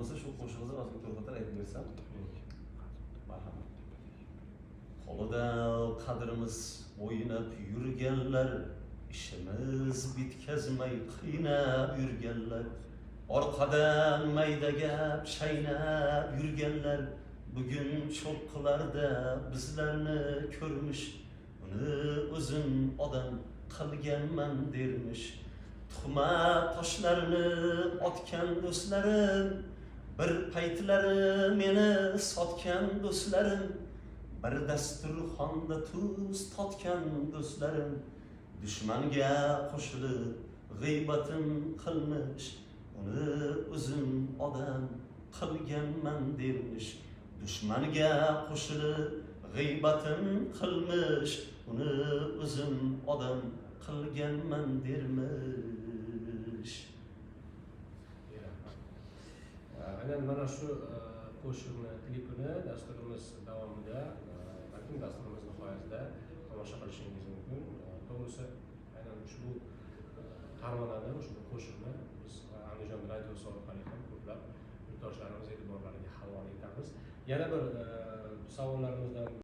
bo'lsa shu qo'shig'ini ozgina to'xtatib aytib bersam. Marhamat. Qo'lida qadrimiz o'ynab yurganlar, ishimiz bitkazmay qiynab yurganlar, orqadan mayda gap chaynab yurganlar, bugun cho'qqilarda bizlarni ko'rmish, uni o'zim odam qilganman dermish. Tuhmat toshlarni otgan do'stlarim, bir paytlari meni sotgan do'stlarim, bir dasturxonda tuz totgan do'stlarim, dushmanga qo'shilib g'iybatim qilmish, uni o'zim odam qilganman dermish. Dushmanga qo'shilib g'iybatim qilmish, uni o'zim odam qilganman dermish. Aynan mana shu qo'shiqni klipini dasturimiz davomida, balkim dasturimiz nihoyasida tomosha qilishingiz mumkin. To'g'risi, aynan ushbu taronani, ushbu qo'shiqni biz Andijon radiosi orqali ham ko'plab yurtdoshlarimiz e'tiborlariga havola etamiz. Yana bir savollarimizdan